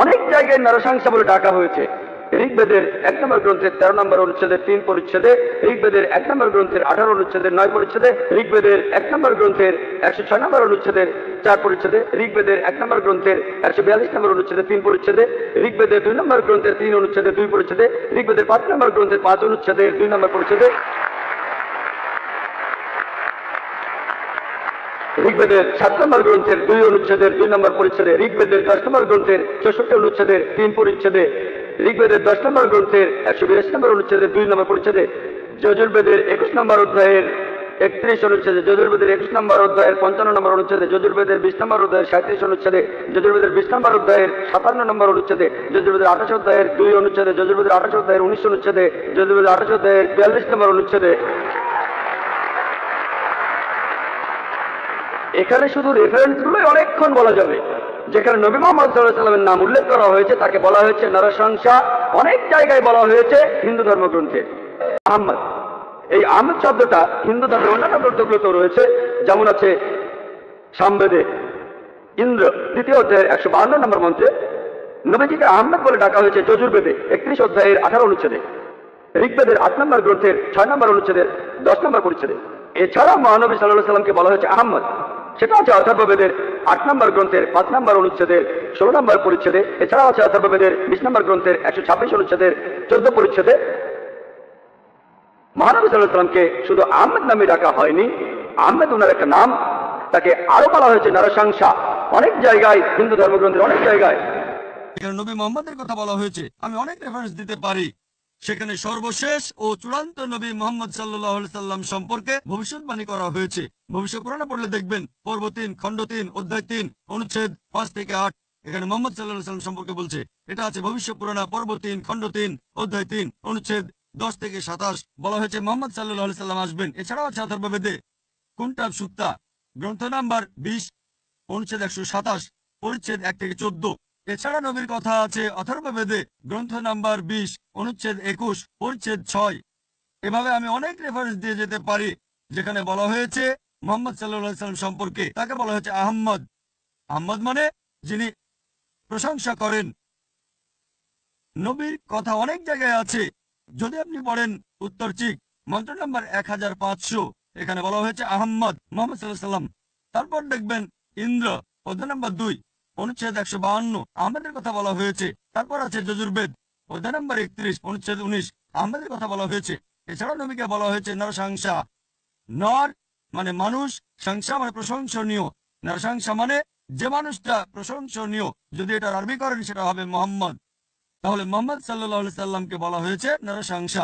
অনেক জায়গায় নরসংসা বলে ডাকা হয়েছে। ঋগ্বেদের 1 নম্বর গ্রন্থের 13 নম্বর অনুচ্ছেদের 3 পরিচ্ছেদে, ঋগ্বেদের 1 নম্বর গ্রন্থের 18 অনুচ্ছেদের 9 পরিচ্ছেদে, ঋগ্বেদের 1 নম্বর গ্রন্থের 106 নম্বর অনুচ্ছেদের 4 পরিচ্ছেদে, ঋগ্বেদের 1 নম্বর গ্রন্থের 142 নম্বর অনুচ্ছেদের 3 পরিচ্ছেদে, ঋগ্বেদের 2 নম্বর গ্রন্থের 3 অনুচ্ছেদের 2 পরিচ্ছেদে, ঋগ্বেদের 5 নম্বর গ্রন্থের 5 অনুচ্ছেদের 2 নম্বর পরিচ্ছেদে, ঋগ্বেদের 7 নম্বর গ্রন্থের 2 অনুচ্ছেদের 2 নম্বর পরিচ্ছেদে, ঋগ্বেদের 10 নম্বর গ্রন্থের 64 অনুচ্ছেদের 3 পরিচ্ছেদে, ঋগ্বেদের 10 নম্বর গ্রন্থের 182 নম্বর অনুচ্ছেদের 2 নম্বর পরিচ্ছেদে, যজুর্বেদের 21 নম্বর অধ্যায়ের 31 অনুচ্ছেদে, যজুর্বেদের 21 নম্বর অধ্যায়ের 55 নম্বর অনুচ্ছেদে, যজুর্বেদের 20 নম্বর অধ্যায়ের 37 অনুচ্ছেদে, যজুর্বেদের 20 নম্বর অধ্যায়ের 57 নম্বর অনুচ্ছেদে, যজুর্বেদের 28 অধ্যায়ের 2 অনুচ্ছেদে, যজুর্বেদের 28 অধ্যায়ের 19 অনুচ্ছেদে, যজুর্বেদের 28 অধ্যায়ের 42 নম্বর অনুচ্ছেদে। এখানে শুধু রেফারেন্সগুলোই অনেকক্ষণ বলা যাবে। যেখানে নবী মুহাম্মদ সাল্লাল্লাহু আলাইহি ওয়াসাল্লামের নাম উল্লেখ করা হয়েছে তাকে বলা হয়েছে নরসংসা, অনেক জায়গায় বলা হয়েছে হিন্দু ধর্মগ্রন্থে আহমদ। এই আহমদ শব্দটা হিন্দু ধর্মের অন্যান্য গ্রন্থগুলোতেও রয়েছে, যেমন আছে সামবেদে ইন্দ্র 2য় অধ্যায়ের 152 নম্বর মন্ত্রে। নবীজিকে আহমদ বলে ডাকা হয়েছে যজুর্বেদে 31 অধ্যায়ের 18 অনুচ্ছেদে, ঋগ্বেদের 8 নম্বর গ্রন্থের 6 নম্বর অনুচ্ছেদের 10 নম্বর পরিচ্ছেদে। এছাড়া মহানবী সাল্লাল্লাহু আলাইহি সাল্লামকে বলা হয়েছে আহমদ, সেটা আছে অথর্ববেদের 8 নম্বর গ্রন্থের 5 নম্বর অনুচ্ছেদের 16 নম্বর পরিচ্ছেদে। এছাড়াও আছে অথর্ববেদের 20 নম্বর গ্রন্থের 126 অনুচ্ছেদের 14 পরিচ্ছেদে। মহানবী সাল্লাল্লাহু আলাইহি সাল্লামকে শুধু আহমদ নামে ডাকা হয়নি, আহমদ ওনার একটা নাম, তাকে আরো বলা হয়েছে নরসংসা অনেক জায়গায়, হিন্দু ধর্মগ্রন্থের অনেক জায়গায়। এখানে নবী মুহাম্মদের কথা বলা হয়েছে, আমি অনেক রেফারেন্স দিতে পারি। সেখানে সর্বশেষ ও চূড়ান্ত নবী মুহাম্মদ সাল্লাল্লাহু আলাইহি সাল্লাম সম্পর্কে ভবিষ্যৎবাণী করা হয়েছে। ভবিষ্যৎ পুরাণে পড়লে দেখবেন পর্ব 3 খণ্ড 3 অধ্যায় 3 অনুচ্ছেদ 5 থেকে 8 এখানে মুহাম্মদ সাল্লাল্লাহু আলাইহি সাল্লাম সম্পর্কে বলছে। এটা আছে ভবিষ্যৎ পুরাণ পর্ব 3 খণ্ড 3 অধ্যায় 3 অনুচ্ছেদ 10 থেকে 27 বলা হয়েছে মুহাম্মদ সাল্লাল্লাহু আলাইহি সাল্লাম আসবেন। এছাড়াও আছে অথর্ববেদে কুনটাব সুক্তা গ্রন্থ নাম্বার 20 অনুচ্ছেদ 127 পরিচ্ছেদ 1 থেকে 14। এছাড়া নবীর কথা আছে অথর্ববেদে গ্রন্থ নাম্বার 20 অনুচ্ছেদ 21 পরিচ্ছেদ 6। এভাবে আমি অনেক রেফারেন্স দিয়ে যেতে পারি যেখানে বলা হয়েছে মুহাম্মদ সাল্লাল্লাহু আলাইহি সাল্লাম সম্পর্কে, তাকে বলা হয়েছে আহমদ। আহমদ মানে যিনি প্রশংসা করেন। নবীর কথা অনেক জায়গায় আছে। যদি আপনি পড়েন উত্তর চিক মন্ত্র নাম্বার 1500, এখানে বলা হয়েছে আহমদ মুহাম্মদ সাল্লাল্লাহু আলাইহি সাল্লাম। তারপর দেখবেন ইন্দ্র অধ্যায় নাম্বার 2 অনুচ্ছেদ 152 আহমেদের কথা বলা হয়েছে। তারপর আছে যজুর্বেদ অধ্যায় নাম্বার 31 অনুচ্ছেদ 19 আহমেদের কথা বলা হয়েছে। এছাড়াও নবীকে বলা হয়েছে নরসংসা। নর মানে মানুষ, সংসা মানে প্রশংসনীয়। নরসংসা মানে যে মানুষটা প্রশংসনীয়। যদি এটা আরবি করেন সেটা হবে মোহাম্মদ। তাহলে মুহাম্মদ সাল্লাল্লাহু আলাইহি সাল্লামকে বলা হয়েছে নরসংসা।